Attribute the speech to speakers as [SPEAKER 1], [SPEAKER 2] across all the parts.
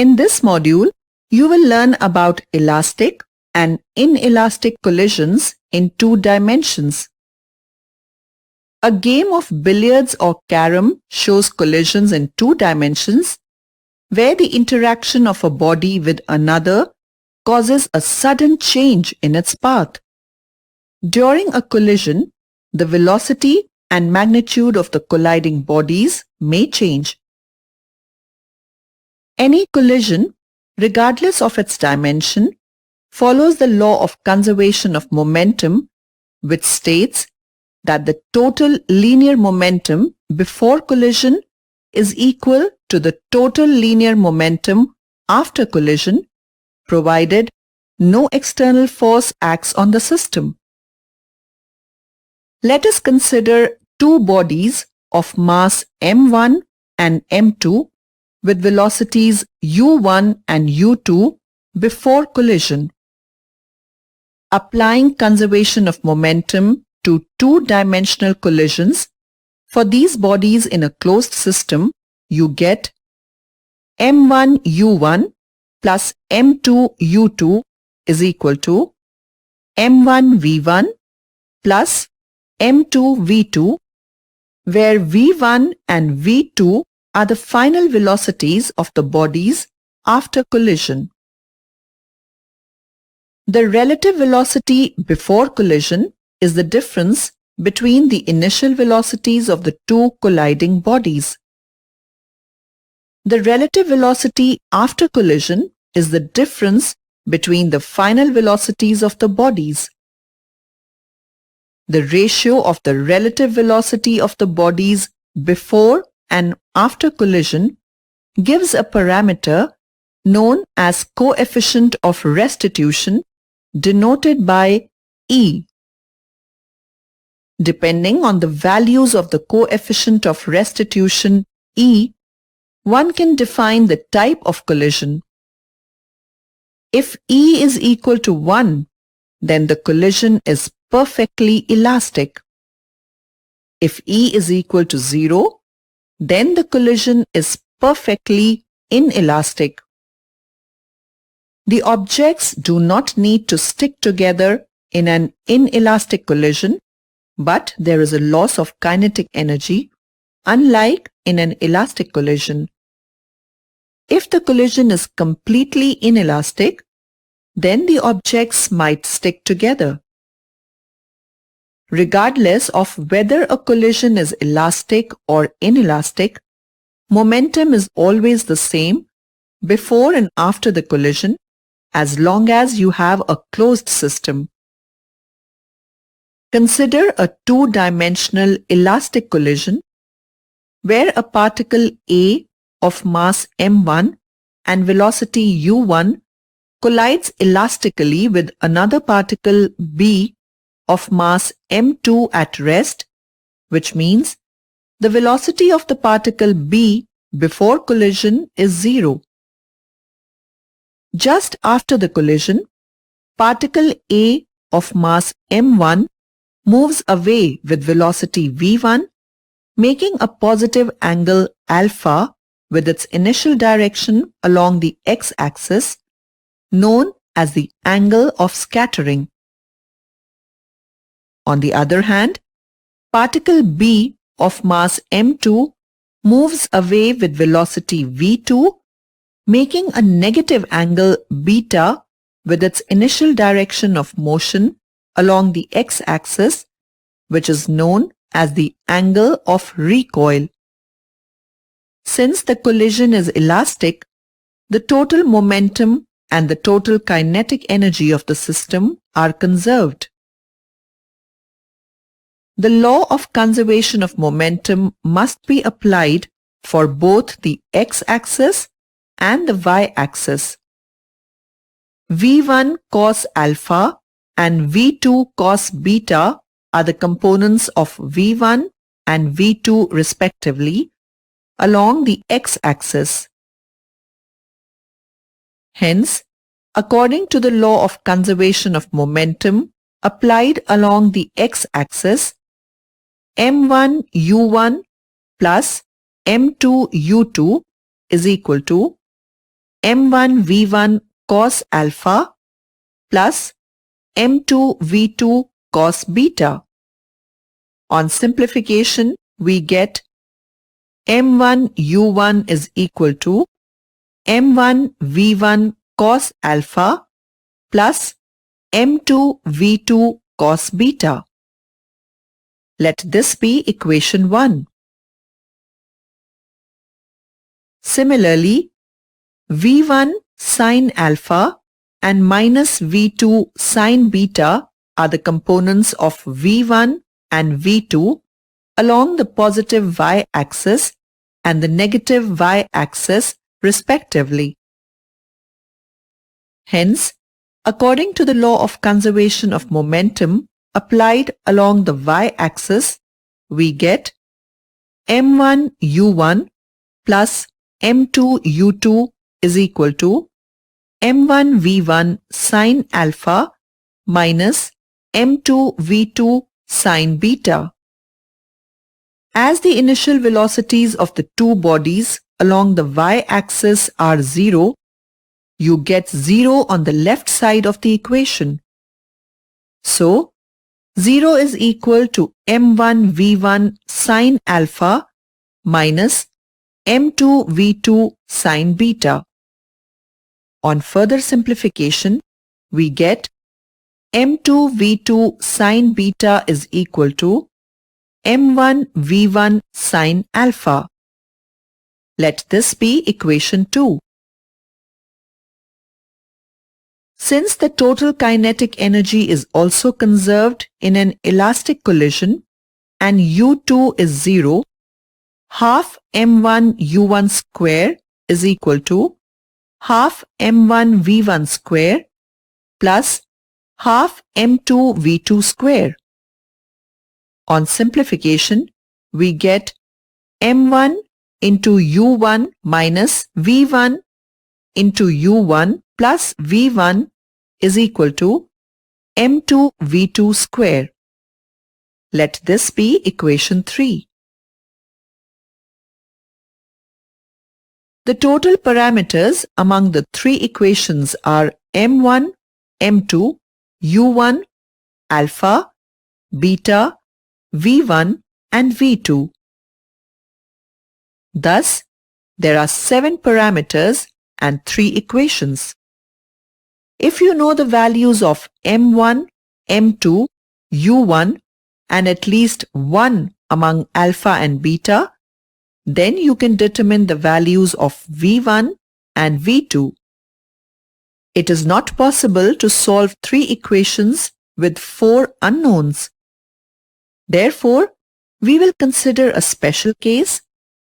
[SPEAKER 1] In this module, you will learn about elastic and inelastic collisions in two dimensions. A game of billiards or carom shows collisions in two dimensions where the interaction of a body with another causes a sudden change in its path. During a collision, the velocity and magnitude of the colliding bodies may change. Any collision, regardless of its dimension, follows the law of conservation of momentum, which states that the total linear momentum before collision is equal to the total linear momentum after collision, provided no external force acts on the system. Let us consider two bodies of mass m1 and m2 with velocities u1 and u2 before collision. Applying conservation of momentum to two-dimensional collisions, for these bodies in a closed system, you get m1u1 plus m2u2 is equal to m1v1 plus m2v2, where v1 and v2 are the final velocities of the bodies after collision. The relative velocity before collision is the difference between the initial velocities of the two colliding bodies. The relative velocity after collision is the difference between the final velocities of the bodies. The ratio of the relative velocity of the bodies before and after collision gives a parameter known as coefficient of restitution, denoted by E. Depending on the values of the coefficient of restitution E, one can define the type of collision. If E is equal to 1, then the collision is perfectly elastic. If E is equal to 0, then the collision is perfectly inelastic. The objects do not need to stick together in an inelastic collision, but there is a loss of kinetic energy, unlike in an elastic collision. If the collision is completely inelastic, then the objects might stick together. Regardless of whether a collision is elastic or inelastic, momentum is always the same before and after the collision, as long as you have a closed system. Consider a two-dimensional elastic collision where a particle A of mass m1 and velocity u1 collides elastically with another particle B of mass m2 at rest, which means the velocity of the particle B before collision is 0. Just after the collision, particle A of mass m1 moves away with velocity v1, making a positive angle alpha with its initial direction along the x-axis, known as the angle of scattering. On the other hand, particle B of mass m2 moves away with velocity v2, making a negative angle beta with its initial direction of motion along the x-axis, which is known as the angle of recoil. Since the collision is elastic, the total momentum and the total kinetic energy of the system are conserved. The law of conservation of momentum must be applied for both the x-axis and the y-axis. V1 cos alpha and V2 cos beta are the components of V1 and V2 respectively along the x-axis. Hence, according to the law of conservation of momentum applied along the x-axis, m1 u1 plus m2 u2 is equal to m1 v1 cos alpha plus m2 v2 cos beta. On simplification, we get m1 u1 is equal to m1 v1 cos alpha plus m2 v2 cos beta. Let this be equation 1. Similarly, v1 sin alpha and minus v2 sin beta are the components of v1 and v2 along the positive y-axis and the negative y-axis respectively. Hence, according to the law of conservation of momentum applied along the y-axis, we get m1 u1 plus m2 u2 is equal to m1 v1 sin alpha minus m2 v2 sin beta. As the initial velocities of the two bodies along the y-axis are 0, you get 0 on the left side of the equation. So, 0 is equal to m1 v1 sin alpha minus m2 v2 sin beta. On further simplification, we get m2 v2 sin beta is equal to m1 v1 sin alpha. Let this be equation 2. Since the total kinetic energy is also conserved in an elastic collision and u2 is 0, half m1 u1 square is equal to half m1 v1 square plus half m2 v2 square. On simplification, we get m1 into u1 minus v1 into u1 plus v1 is equal to m2 v2 square. Let this be equation 3. The total parameters among the three equations are m1, m2, u1, alpha, beta, v1 and v2. Thus, there are 7 parameters and 3 equations. If you know the values of m1, m2, u1 and at least 1 among alpha and beta, then you can determine the values of v1 and v2. It is not possible to solve 3 equations with 4 unknowns. Therefore, we will consider a special case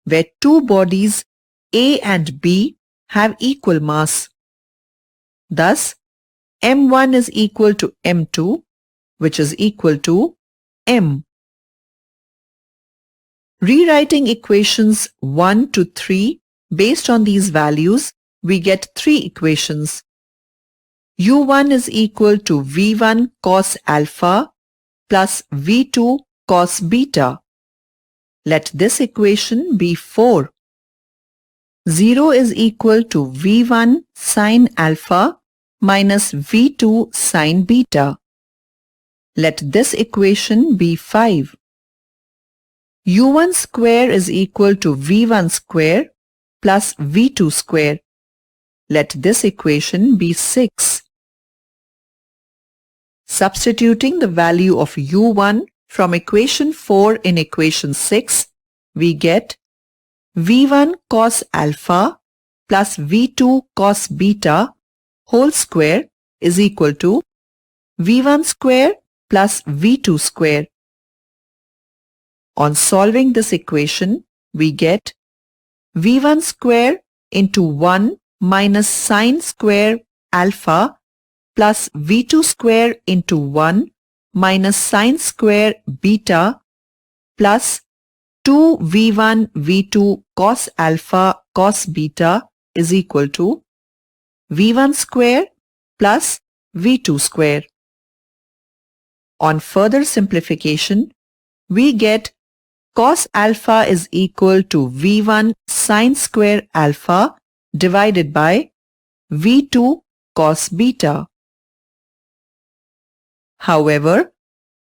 [SPEAKER 1] where two bodies A and B have equal mass. Thus, m1 is equal to m2, which is equal to m. Rewriting equations 1 to 3 based on these values, we get 3 equations. u1 is equal to v1 cos alpha plus v2 cos beta. Let this equation be 4. 0 is equal to v1 sin alpha minus v2 sin beta. Let this equation be 5. u1 square is equal to v1 square plus v2 square. Let this equation be 6. Substituting the value of u1 from equation 4 in equation 6, we get v1 cos alpha plus v2 cos beta whole square is equal to v1 square plus v2 square. On solving this equation, we get v1 square into 1 minus sin square alpha plus v2 square into 1 minus sin square beta plus 2v1 v2 cos alpha cos beta is equal to v1 square plus v2 square. On further simplification, we get cos alpha is equal to v1 sin square alpha divided by v2 cos beta. However,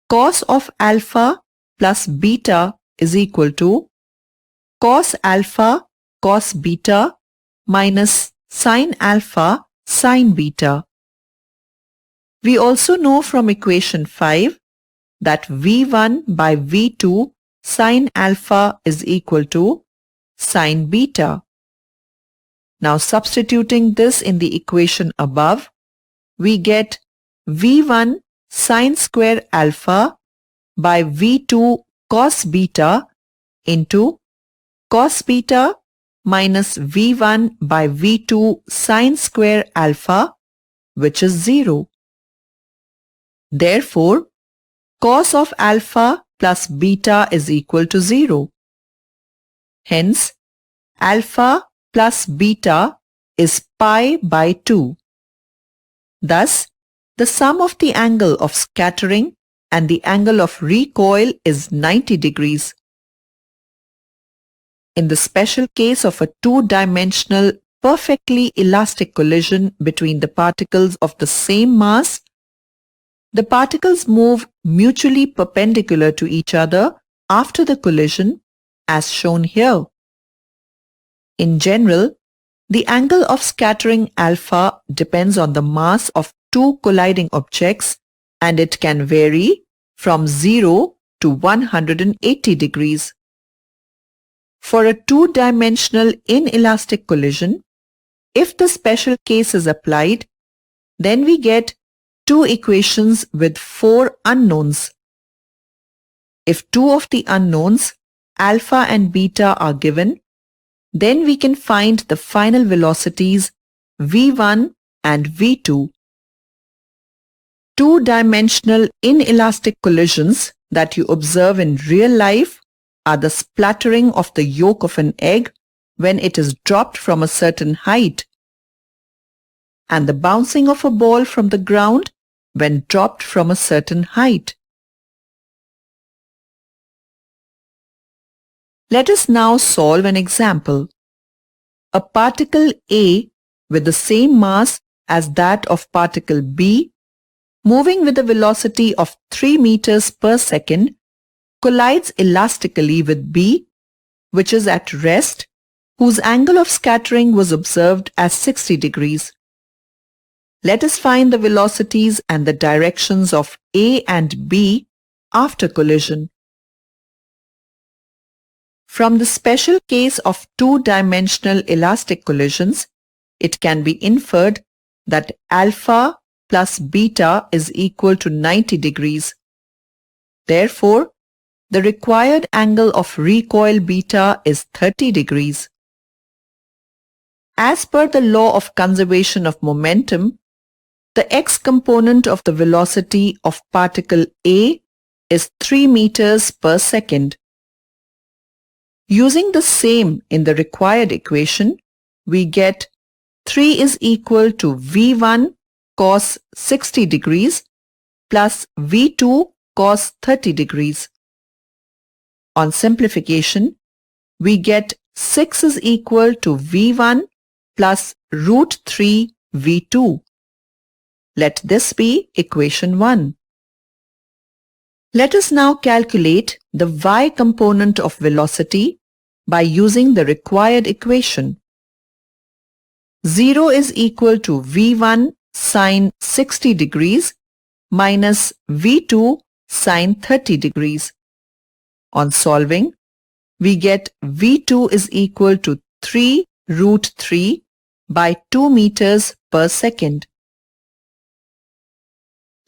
[SPEAKER 1] cos of alpha plus beta is equal to cos alpha cos beta minus sin alpha sin beta. We also know from equation 5 that v1 by v2 sin alpha is equal to sin beta. Now substituting this in the equation above, we get v1 sin square alpha by v2 cos beta into cos beta minus v1 by v2 sin square alpha, which is 0. Therefore, cos of alpha plus beta is equal to 0. Hence, alpha plus beta is pi by 2. Thus, the sum of the angle of scattering and the angle of recoil is 90 degrees. In the special case of a two-dimensional, perfectly elastic collision between the particles of the same mass, the particles move mutually perpendicular to each other after the collision, as shown here. In general, the angle of scattering alpha depends on the mass of two colliding objects, and it can vary from 0 to 180 degrees. For a two-dimensional inelastic collision, if the special case is applied, then we get two equations with 4 unknowns. If two of the unknowns, alpha and beta, are given, then we can find the final velocities v1 and v2. Two-dimensional inelastic collisions that you observe in real life are the splattering of the yolk of an egg when it is dropped from a certain height, and the bouncing of a ball from the ground when dropped from a certain height. Let us now solve an example. A particle A with the same mass as that of particle B, moving with a velocity of 3 meters per second, collides elastically with B, which is at rest, whose angle of scattering was observed as 60 degrees. Let us find the velocities and the directions of A and B after collision. From the special case of two-dimensional elastic collisions, it can be inferred that alpha plus beta is equal to 90 degrees. Therefore, the required angle of recoil beta is 30 degrees. As per the law of conservation of momentum, the x component of the velocity of particle A is 3 meters per second. Using the same in the required equation, we get 3 is equal to v1 cos 60 degrees plus v2 cos 30 degrees. On simplification, we get 6 is equal to v1 plus root 3 v2. Let this be equation 1. Let us now calculate the y component of velocity by using the required equation. 0 is equal to v1 sin 60 degrees minus v2 sin 30 degrees. On solving, we get v2 is equal to 3 root 3 by 2 meters per second.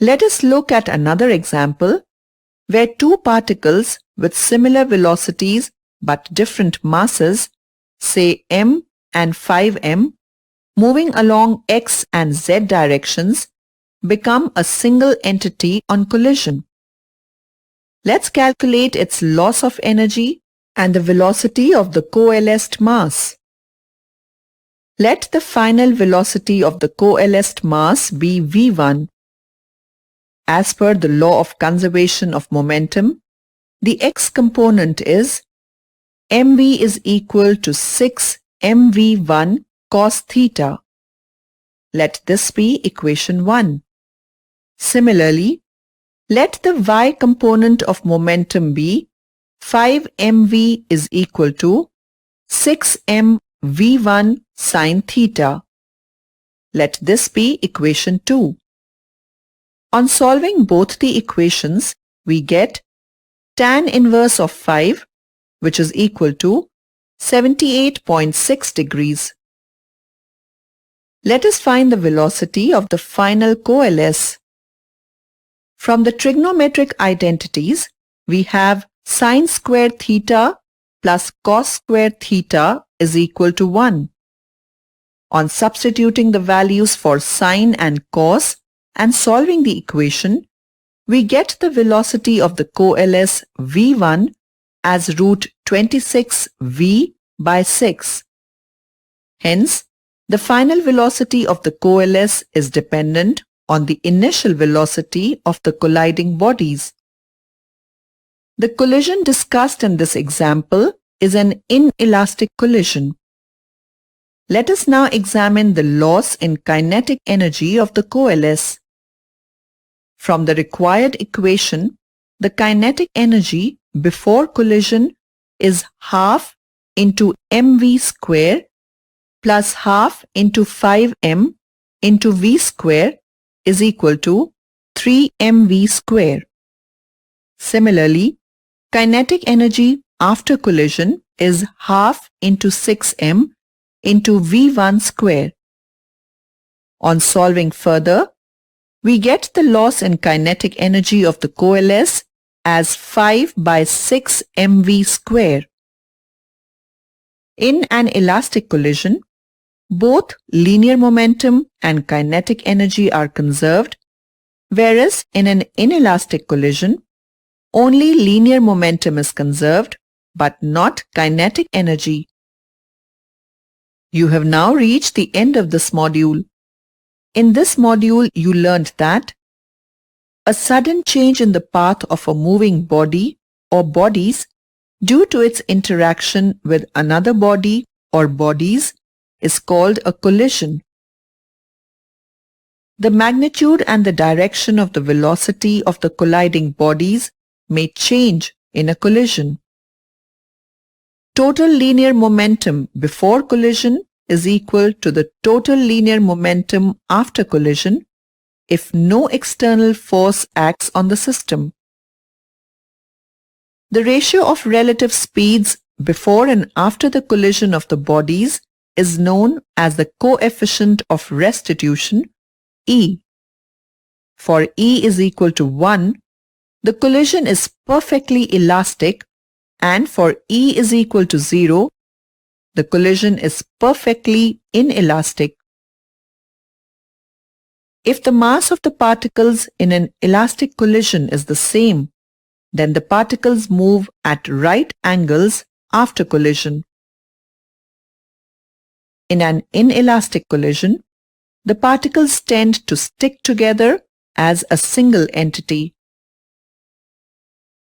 [SPEAKER 1] Let us look at another example where two particles with similar velocities but different masses, say m and 5m, moving along x and z directions, become a single entity on collision. Let's calculate its loss of energy and the velocity of the coalesced mass. Let the final velocity of the coalesced mass be v1. As per the law of conservation of momentum, the x component is mv is equal to 6 mv1 cos theta. Let this be equation 1. Similarly, let the y component of momentum be 5 mv is equal to 6 m v1 sine theta. Let this be equation 2. On solving both the equations, we get tan inverse of 5, which is equal to 78.6 degrees. Let us find the velocity of the final coalesce. From the trigonometric identities, we have sine squared theta plus cos squared theta is equal to 1. On substituting the values for sine and cos and solving the equation, we get the velocity of the coalesce v1 as root 26 v by 6. Hence, the final velocity of the coalesce is dependent on the initial velocity of the colliding bodies. The collision discussed in this example is an inelastic collision. Let us now examine the loss in kinetic energy of the coalesce. From the required equation, the kinetic energy before collision is half into mv square plus half into 5m into v square is equal to 3mv square. Similarly, kinetic energy after collision is half into 6m into v1 square. On solving further, we get the loss in kinetic energy of the coalesce as 5 by 6 mv square. In an elastic collision, both linear momentum and kinetic energy are conserved, whereas in an inelastic collision, only linear momentum is conserved, but not kinetic energy. You have now reached the end of this module. In this module, you learned that a sudden change in the path of a moving body or bodies due to its interaction with another body or bodies is called a collision. The magnitude and the direction of the velocity of the colliding bodies may change in a collision. Total linear momentum before collision is equal to the total linear momentum after collision if no external force acts on the system. The ratio of relative speeds before and after the collision of the bodies is known as the coefficient of restitution, E. For E is equal to 1, the collision is perfectly elastic, and for E is equal to 0, the collision is perfectly inelastic. If the mass of the particles in an elastic collision is the same, then the particles move at right angles after collision. In an inelastic collision, the particles tend to stick together as a single entity.